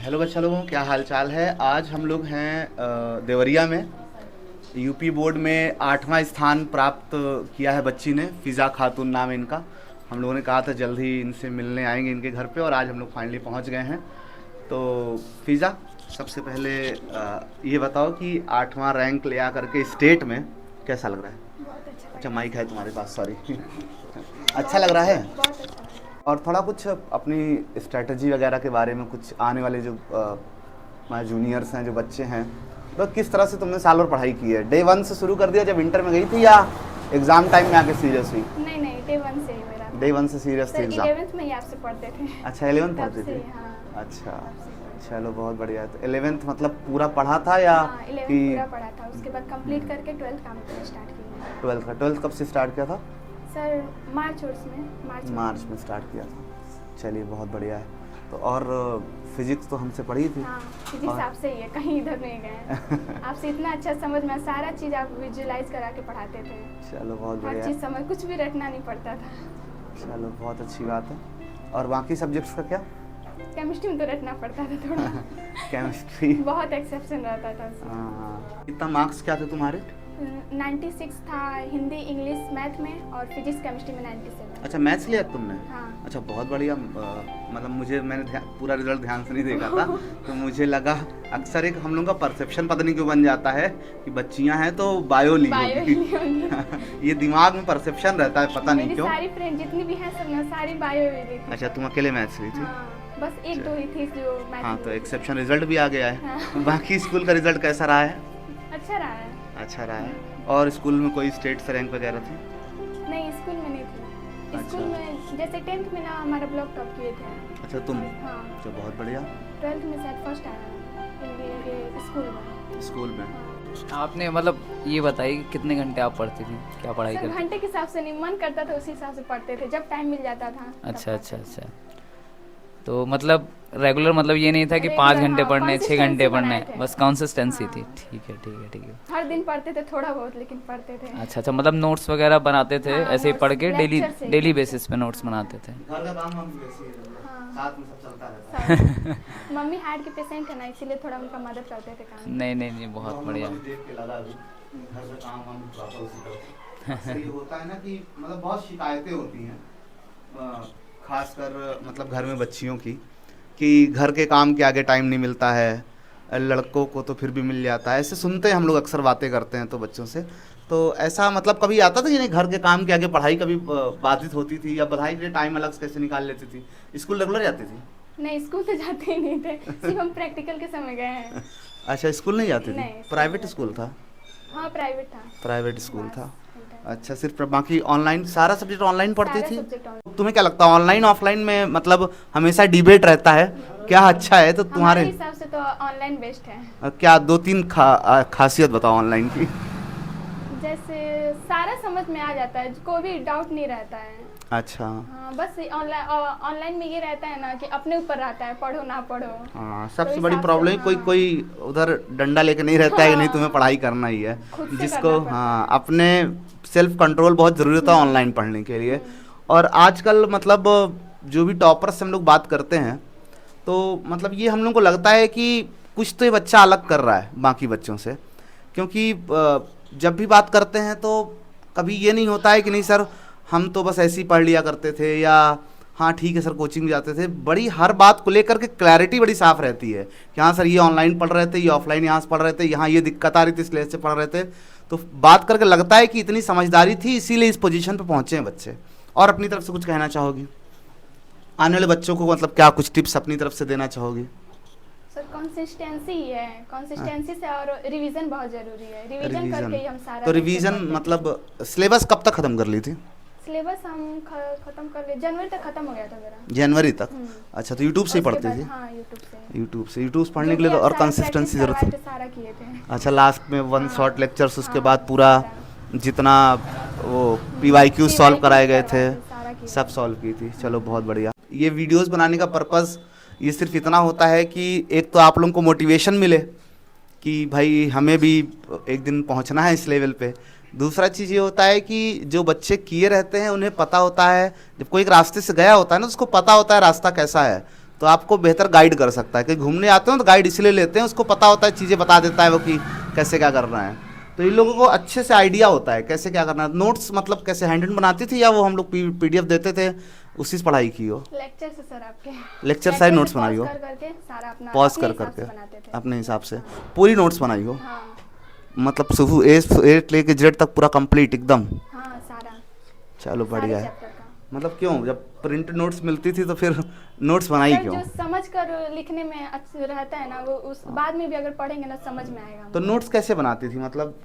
Hello बच्चा लोगों, क्या हाल चाल है। आज हम लोग हैं देवरिया में। यूपी बोर्ड में 8वां स्थान प्राप्त किया है बच्ची ने। फ़िज़ा खातून नाम है इनका। हम लोगों ने कहा था जल्द ही इनसे मिलने आएंगे इनके घर पे, और आज हम लोग फाइनली पहुंच गए हैं। तो फ़िज़ा, सबसे पहले ये बताओ कि 8वां रैंक ले आ करके स्टेट में कैसा लग रहा है? बहुत अच्छा अच्छा, लगा। माइक है तुम्हारे पास, सॉरी। अच्छा बहुत लग रहा अच्छा, है। बहुत अच्छा लगा। और थोड़ा कुछ अपनी स्ट्रेटजी वगैरह के बारे में, कुछ आने वाले जो हमारे जूनियर्स हैं, जो बच्चे हैं, तो किस तरह से तुमने साल भर पढ़ाई की है? डे वन से शुरू कर दिया जब इंटर में गई थी, या एग्ज़ाम टाइम में आके सीरियस हुई? नहीं नहीं, डे वन से ही मेरा था। डे वन से सीरियस थी सर एग्ज़ाम? 11th में ही आपसे पढ़ते थे। अच्छा, 11th तब पढ़ती से थी। हाँ। अच्छा, तब से पढ़ते चलो बहुत बढ़िया है। तो 11th मतलब पूरा पढ़ा था, या हाँ, 11th कि पूरा पढ़ा था। उसके बाद कंप्लीट करके 12th काम करना स्टार्ट किया। 12th का? 12th कब से स्टार्ट किया था? सर मार्च में मार्च में स्टार्ट किया था। चलिए बहुत बढ़िया है। तो और फिजिक्स तो हमसे पढ़ी थी। हाँ, फिजिक्स और आपसे ही है, कहीं इधर नहीं गए। आपसे इतना अच्छा समझ में, सारा चीज़ आप विजुलाइज करा के पढ़ाते थे। चलो बहुत हर बढ़िया चीज़ है। समझ, कुछ भी रटना नहीं पड़ता था। चलो बहुत अच्छी बात है। और बाकी सब्जेक्ट्स का क्या? केमिस्ट्री में तो रटना पड़ता था थोड़ा। केमिस्ट्री। बहुत एक्सेप्शन रहता था उसमें। हाँ, कितना मार्क्स क्या थे तुम्हारे? 96 था हिंदी, इंग्लिश, मैथ में, और फिजिक्स केमिस्ट्री में 97। अच्छा, मैथ्स लिया तुमने? हाँ। अच्छा बहुत बढ़िया। मतलब मैंने पूरा रिजल्ट ध्यान से नहीं देखा था। तो मुझे लगा, अक्सर एक हम लोगों का परसेप्शन पता नहीं क्यों बन जाता है कि बच्चियां हैं तो बायो ली बायो होगी। ही होंगी। ये दिमाग में परसेप्शन रहता है, पता नहीं मेरी क्यों। सारी फ्रेंड जितनी भी हैं सब ना सारी बायो ही ली थी। अच्छा, तुम अकेले मैथ्स ली थी? हाँ, बस एक दो ही थी जो मैथ हाँ, में तो ली थी। एक्सेप्शन रिजल्ट भी आ गया है। हाँ। बाकी स्कूल का रिजल्ट कैसा रहा है? अच्छा रहा है। अच्छा रहा है। और स्कूल में कोई स्टेट से रैंक वगैरह थी? नहीं, स्कूल में नहीं थी। अच्छा। स्कूल में जैसे 10th में ना हमारा ब्लॉक टॉप किए थे। अच्छा, तुम? हाँ। अच्छा बहुत बढ़िया। 12th में शायद फर्स्ट आया ये स्कूल में। स्कूल में? हाँ। आपने मतलब ये बताइए कि कितने घंटे आप पढ़ती थी, क्या पढ़ाई सर करती? घंटे के हिसाब से नहीं, मन करता था उसी हिसाब से पढ़ते थे, जब टाइम मिल जाता था तब अच्छा अच्छा पढ़ते थे। अच्छा। तो मतलब रेगुलर, मतलब ये नहीं था कि 5 रेगुलर, घंटे हाँ, पढ़ने, 6 घंटे consistency पढ़ने, बनाए थे। बस कंसिस्टेंसी थी। हाँ। ठीक है ठीक है ठीक है। हर दिन पढ़ते थे थोड़ा बहुत, लेकिन पढ़ते थे। अच्छा अच्छा, मतलब नोट्स वगैरह बनाते थे, हाँ, ऐसे ही notes, पढ़ के डेली lecture से ही। डेली बेसिस पे नोट्स बनाते थे। घर का काम हम वैसे ही है, हाँ। साथ में सब चलता रहता है। मम्मी हार्ट के पेशेंट है ना, इसीलिए थोड़ा उनका मदद करते थे काम में। नहीं नहीं नहीं, बहुत हम बढ़िया। लोग अभी देख के लगा अभी घर का काम हम प्रॉपर उसी तरह। अक्सर ये होता है ना कि मतलब बहुत शिकायतें होती हैं, खासकर मतलब घर में बच्चियों की, कि घर के काम के आगे टाइम नहीं मिलता है। लड़कों को तो फिर भी मिल जाता है, ऐसे सुनते हैं हम लोग, अक्सर बातें करते हैं तो बच्चों से। तो ऐसा मतलब कभी आता था कि नहीं, घर के काम के आगे पढ़ाई कभी बाधित होती थी, या पढ़ाई के लिए टाइम अलग से कैसे निकाल लेती थी? स्कूल रेगुलर जाती थी? नहीं, स्कूल तो जाते ही नहीं थे, सिर्फ हम प्रैक्टिकल के समय गए हैं। अच्छा, स्कूल नहीं जाती थी? नहीं, स्कूल प्राइवेट नहीं स्कूल था? हाँ, प्राइवेट था। प्राइवेट स्कूल बस, था। इंटर। अच्छा, सिर्फ बाकी ऑनलाइन सारा सब्जेक्ट ऑनलाइन पढ़ती सारा थी? Subject online. तुम्हें क्या लगता है ऑनलाइन ऑफलाइन में मतलब हमेशा डिबेट रहता है, क्या अच्छा है? तो हमारे तुम्हारे हिसाब से तो ऑनलाइन बेस्ट है। क्या दो तीन खासियत बताओ ऑनलाइन की। जैसे सारा समझ में आ जाता है, कोई भी डाउट नहीं रहता है। अच्छा। हाँ, बस ऑनलाइन में ये रहता है ना कि अपने ऊपर रहता है, पढ़ो ना पढ़ो। हाँ, तो सबसे इस बड़ी हिसाब से, प्रॉब्लम है कोई हाँ, कोई उधर डंडा लेके नहीं रहता है कि नहीं तुम्हें हाँ, पढ़ाई करना ही है। खुद से जिसको करना पड़ता हाँ, है। अपने सेल्फ कंट्रोल बहुत ज़रूरी होता है ऑनलाइन पढ़ने के लिए। और आजकल मतलब जो भी टॉपर्स से हम लोग बात करते हैं, तो मतलब ये हम लोग को लगता है कि कुछ तो ये बच्चा अलग कर रहा है बाकी बच्चों से। क्योंकि जब भी बात करते हैं तो कभी ये नहीं होता है कि नहीं सर हम तो बस ऐसे ही पढ़ लिया करते थे, या हाँ ठीक है सर कोचिंग जाते थे। बड़ी हर बात को लेकर के क्लैरिटी बड़ी साफ़ रहती है कि हाँ सर ये ऑनलाइन पढ़ रहे थे, ये ऑफलाइन यहाँ से पढ़ रहे थे, यहाँ ये दिक्कत आ रही थी इसलिए से पढ़ रहे थे। तो बात करके लगता है कि इतनी समझदारी थी, इसीलिए इस पोजीशन पे पहुँचे हैं बच्चे। और अपनी तरफ से कुछ कहना चाहोगी आने वाले बच्चों को, मतलब क्या कुछ टिप्स अपनी तरफ से देना चाहोगी? सर कंसिस्टेंसी ही है, कंसिस्टेंसी से, और रिवीजन बहुत जरूरी है। रिवीजन करके ही हम सारा तो लेक्चर रिवीजन पढ़ते हैं। मतलब सिलेबस कब तक ख़त्म कर ली थी? सिलेबस हम खत्म कर लिए, जनवरी तक खत्म हो गया था मेरा। जनवरी तक? हम्म। अच्छा, तो यूट्यूब से ही उसके पढ़ती बाद, थी? हाँ, यूट्यूब से यूट्यूब से पढ़ने जो के लिए भी तो आप और सारा कंसिस्टेंसी practice ज़रूरत है। करवाए थे, सारा किए थे। अच्छा, लास्ट में 1 हाँ, शॉर्ट लेक्चर्स, उसके हाँ, बाद पूरा जितना वो PYQ सॉल्व PYQ कराए गए थे करवाए सारा किए सब थे। सॉल्व की थी। चलो बहुत बढ़िया। ये वीडियोस बनाने का पर्पस ये सिर्फ इतना होता है कि एक तो आप लोगों को मोटिवेशन मिले कि भाई हमें भी एक दिन पहुंचना है इस लेवल पे। दूसरा चीज़ ये होता है कि जो बच्चे किए रहते हैं उन्हें पता होता है, जब कोई एक रास्ते से गया होता है ना, उसको पता होता है रास्ता कैसा है, तो आपको बेहतर गाइड कर सकता है। कहीं घूमने आते हो तो गाइड इसलिए लेते हैं, उसको पता होता है, चीज़ें बता देता है वो कि कैसे क्या करना है। तो इन लोगों को अच्छे से आइडिया होता है कैसे क्या करना है। नोट्स मतलब कैसे हैंड बनाती थी या वो हम लोग पीडीएफ देते थे उसी से पढ़ाई की हो? लेक्चर से सर आपके लेक्चर साइड नोट्स बनाई हो? कर करके सारा अपना पॉज अपने कर हिसाब से करके बनाते थे। अपने हिसाब से पूरी नोट्स बनाई हो? हाँ मतलब सुबह ए लेके जेड तक पूरा कंप्लीट एकदम? हाँ सारा चलो सारे बढ़िया है। चैप्टर का। मतलब क्यों, जब प्रिंट नोट्स मिलती थी तो फिर नोट्स बनाई सर क्यों? जो समझ कर लिखने में अच्छा रहता है ना, वो उस बाद में भी अगर पढ़ेंगे ना समझ में आएगा। तो नोट्स कैसे बनाती थी? मतलब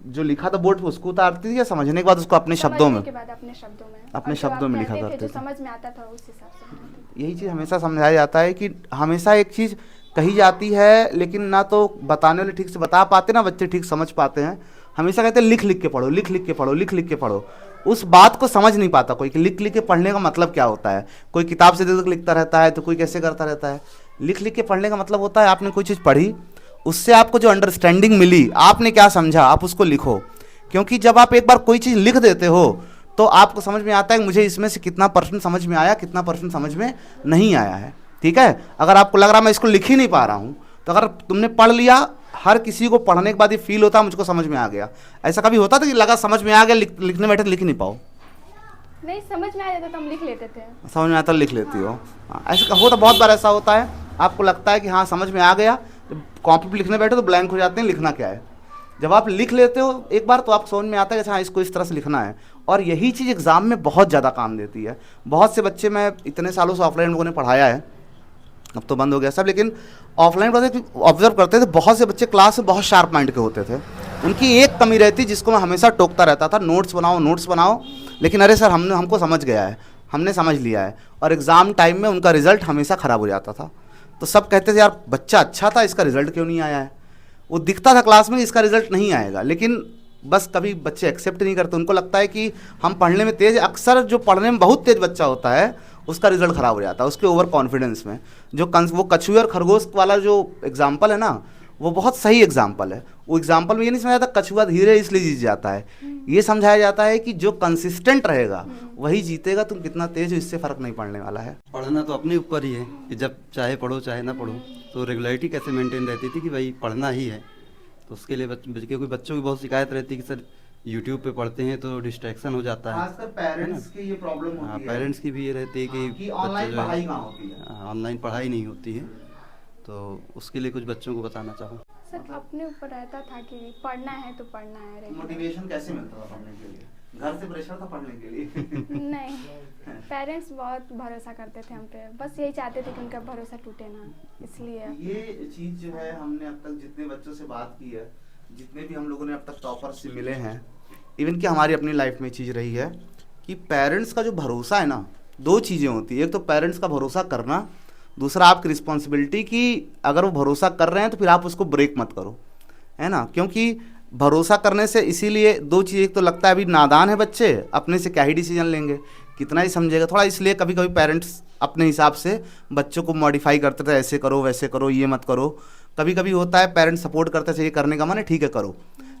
जो लिखा था बोर्ड पे उसको उतारती थी या समझने के बाद उसको अपने शब्दों में? समझने के बाद अपने शब्दों में। अपने और जो शब्दों आप में लिखा कहते थे, करते जो थे। समझ में आता था उस हिसाब से बनाते थे। यही चीज़ हमेशा समझाया जाता है कि हमेशा एक चीज़ कही जाती है लेकिन ना तो बताने वाले ठीक से बता पाते ना बच्चे ठीक समझ पाते हैं। हमेशा कहते हैं लिख लिख के पढ़ो, लिख लिख के पढ़ो, लिख लिख के पढ़ो। उस बात को समझ नहीं पाता कोई कि लिख लिख के पढ़ने का मतलब क्या होता है। कोई किताब से दे लिखता रहता है तो कोई कैसे करता रहता है। लिख लिख के पढ़ने का मतलब होता है आपने कोई चीज़ पढ़ी, उससे आपको जो अंडरस्टैंडिंग मिली, आपने क्या समझा, आप उसको लिखो। क्योंकि जब आप एक बार कोई चीज़ लिख देते हो तो आपको समझ में आता है कि मुझे इसमें से कितना % समझ में आया, कितना % समझ में नहीं आया है। ठीक है, अगर आपको लग रहा मैं इसको लिख ही नहीं पा रहा हूँ, तो अगर तुमने पढ़ लिया, हर किसी को पढ़ने के बाद ये फील होता है मुझको समझ में आ गया। ऐसा कभी होता था कि लगा समझ में आ गया, लिखने बैठे तो लिख नहीं पाओ? नहीं, समझ में आ जाता तो हम लिख लेते थे। समझ में आता लिख लेती हो? हाँ, ऐसा होता, बहुत बार ऐसा होता है। आपको लगता है कि हाँ समझ में आ गया, जब कॉपी पर लिखने बैठे तो ब्लैंक हो जाते हैं, लिखना क्या है। जब आप लिख लेते हो एक बार तो आप समझ में आता है कि हाँ इसको इस तरह से लिखना है। और यही चीज़ एग्ज़ाम में बहुत ज़्यादा काम देती है। बहुत से बच्चे, मैं इतने सालों से ऑफलाइन लोगों ने पढ़ाया है, अब तो बंद हो गया सब, लेकिन ऑफलाइन पढ़ते ऑब्जर्व करते थे, बहुत से बच्चे क्लास में बहुत शार्प माइंड के होते थे। उनकी एक कमी रहती जिसको मैं हमेशा टोकता रहता था, नोट्स बनाओ नोट्स बनाओ। लेकिन अरे सर हमको समझ गया है, हमने समझ लिया है। और एग्ज़ाम टाइम में उनका रिजल्ट हमेशा ख़राब हो जाता था। तो सब कहते थे यार बच्चा अच्छा था, इसका रिजल्ट क्यों नहीं आया है। वो दिखता था क्लास में इसका रिजल्ट नहीं आएगा, लेकिन बस कभी बच्चे एक्सेप्ट नहीं करते। उनको लगता है कि हम पढ़ने में तेज़, अक्सर जो पढ़ने में बहुत तेज़ बच्चा होता है उसका रिजल्ट ख़राब हो जाता है उसके ओवर कॉन्फिडेंस में। जो वो कछुए और खरगोश वाला जो एग्जाम्पल है ना, वो बहुत सही एग्जाम्पल है। वो एग्जाम्पल में ये नहीं समझाया था कछुआ धीरे इसलिए जीत जाता है, ये समझाया जाता है कि जो कंसिस्टेंट रहेगा वही जीतेगा। तुम कितना तेज हो इससे फ़र्क नहीं पड़ने वाला है। पढ़ना तो अपने ऊपर ही है कि जब चाहे पढ़ो चाहे ना पढ़ो। तो रेगुलरिटी कैसे मेंटेन रहती थी कि भाई पढ़ना ही है। तो उसके लिए क्योंकि बच्चों की बहुत शिकायत रहती है कि सर यूट्यूब पे पढ़ते हैं तो डिस्ट्रैक्शन हो जाता है। खासकर पेरेंट्स की ये प्रॉब्लम होती हाँ, है। पेरेंट्स की भी ये रहती है कि ऑनलाइन बच्चे जो पढ़ाई है कहाँ होती है। ऑनलाइन पढ़ाई नहीं होती है। तो उसके लिए कुछ बच्चों को बताना चाहूँ। सर अपने ऊपर रहता था कि पढ़ना है तो पढ़ना है regular। मोटिवेशन कैसे मिलता था पढ़ने के लिए? घर से प्रेशर था पढ़ने के लिए? नहीं, पेरेंट्स बहुत भरोसा करते थे हम पे, बस यही चाहते थे कि उनका भरोसा टूटे ना, इसलिए। ये चीज़ जो है हमने अब तक जितने बच्चों से बात की है, जितने भी हम लोगों ने अब तक टॉपर से मिले हैं, इवन कि हमारी अपनी लाइफ में चीज़ रही है कि पेरेंट्स का जो भरोसा है ना, दो चीज़ें होती है। एक तो पेरेंट्स का भरोसा करना, दूसरा आपकी रिस्पॉन्सिबिलिटी कि अगर वो भरोसा कर रहे हैं तो फिर आप उसको ब्रेक मत करो, है ना। क्योंकि भरोसा करने से इसीलिए दो चीज़, एक तो लगता है अभी नादान है बच्चे, अपने से क्या ही डिसीजन लेंगे, कितना ही समझेगा थोड़ा, इसलिए कभी कभी पेरेंट्स अपने हिसाब से बच्चों को मॉडिफाई करते थे, ऐसे करो वैसे करो ये मत करो। कभी कभी होता है पेरेंट्स सपोर्ट करते थे, ये करने का मन है ठीक है करो,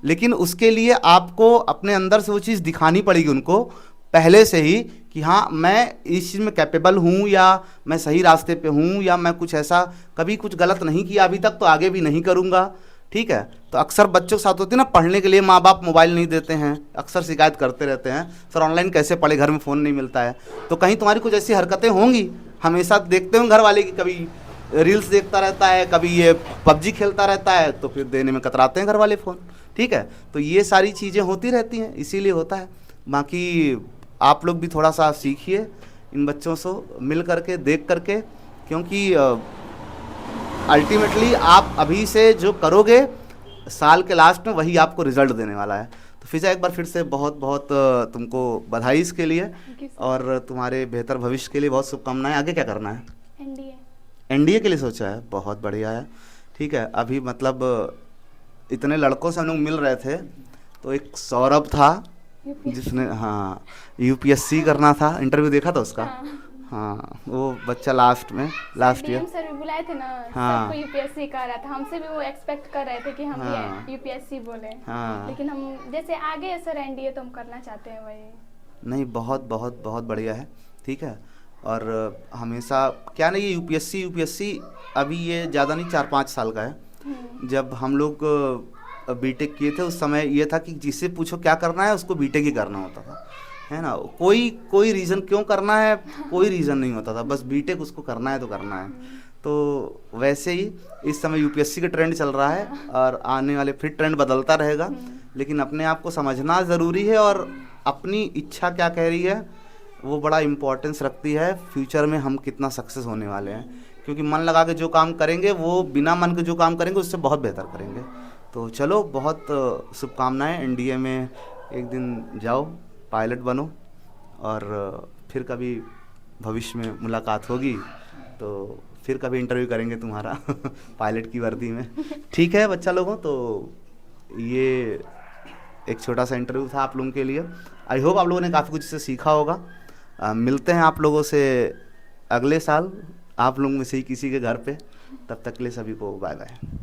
लेकिन उसके लिए आपको अपने अंदर से वो चीज़ दिखानी पड़ेगी उनको पहले से ही कि हाँ मैं इस चीज़ में कैपेबल हूँ, या मैं सही रास्ते पे हूँ, या मैं कुछ ऐसा कभी कुछ गलत नहीं किया अभी तक तो आगे भी नहीं करूँगा। ठीक है, तो अक्सर बच्चों के साथ होती है ना, पढ़ने के लिए माँ बाप मोबाइल नहीं देते हैं, अक्सर शिकायत करते रहते हैं सर ऑनलाइन कैसे पढ़े, घर में फ़ोन नहीं मिलता है। तो कहीं तुम्हारी कुछ ऐसी हरकतें होंगी, हमेशा देखते हो घर वाले की, कभी रील्स देखता रहता है, कभी ये पबजी खेलता रहता है, तो फिर देने में कतराते हैं घर वाले फ़ोन। ठीक है, तो ये सारी चीज़ें होती रहती हैं, इसीलिए होता है। बाकी आप लोग भी थोड़ा सा सीखिए इन बच्चों से मिल करके, देख करके, क्योंकि अल्टीमेटली आप अभी से जो करोगे साल के लास्ट में वही आपको रिजल्ट देने वाला है। तो फिजा एक बार फिर से बहुत बहुत तुमको बधाई इसके लिए, और तुम्हारे बेहतर भविष्य के लिए बहुत शुभकामनाएं। आगे क्या करना है? एनडीए। एनडीए के लिए सोचा है, बहुत बढ़िया है। ठीक है, अभी मतलब इतने लड़कों से हम लोग मिल रहे थे तो एक सौरभ था जिसने हाँ यूपीएससी करना था, इंटरव्यू देखा था उसका। हाँ वो बच्चा लास्ट ईयर सर भी बुलाए थे ना, हाँ। सबको यूपीएससी कर रहा था, हमसे भी वो एक्सपेक्ट कर रहे थे कि हम हाँ। भी यूपीएससी बोले। हाँ। लेकिन हम जैसे आगे सर एनडीए तो हम करना चाहते हैं वही। नहीं, बहुत बहुत बहुत बढ़िया है। ठीक है, और हमेशा क्या ना, ये यूपीएससी अभी ये ज़्यादा नहीं 4-5 साल का है। जब हम लोग बीटेक किए थे उस समय ये था कि जिससे पूछो क्या करना है उसको बीटेक ही करना होता था, है ना। कोई रीज़न क्यों करना है, कोई रीज़न नहीं होता था, बस बीटेक उसको करना है तो करना है। तो वैसे ही इस समय यूपीएससी का ट्रेंड चल रहा है और आने वाले फिर ट्रेंड बदलता रहेगा, लेकिन अपने आप को समझना ज़रूरी है और अपनी इच्छा क्या कह रही है वो बड़ा इम्पोर्टेंस रखती है फ्यूचर में हम कितना सक्सेस होने वाले हैं। क्योंकि मन लगा के जो काम करेंगे वो बिना मन के जो काम करेंगे उससे बहुत बेहतर करेंगे। तो चलो, बहुत शुभकामनाएं, एनडीए में एक दिन जाओ, पायलट बनो और फिर कभी भविष्य में मुलाकात होगी तो फिर कभी इंटरव्यू करेंगे तुम्हारा पायलट की वर्दी में। ठीक है बच्चा लोगों, तो ये एक छोटा सा इंटरव्यू था आप लोगों के लिए। आई होप आप लोगों ने काफ़ी कुछ इससे सीखा होगा। मिलते हैं आप लोगों से अगले साल आप लोगों में से ही किसी के घर पे। तब तक के लिए सभी को बाय बाय।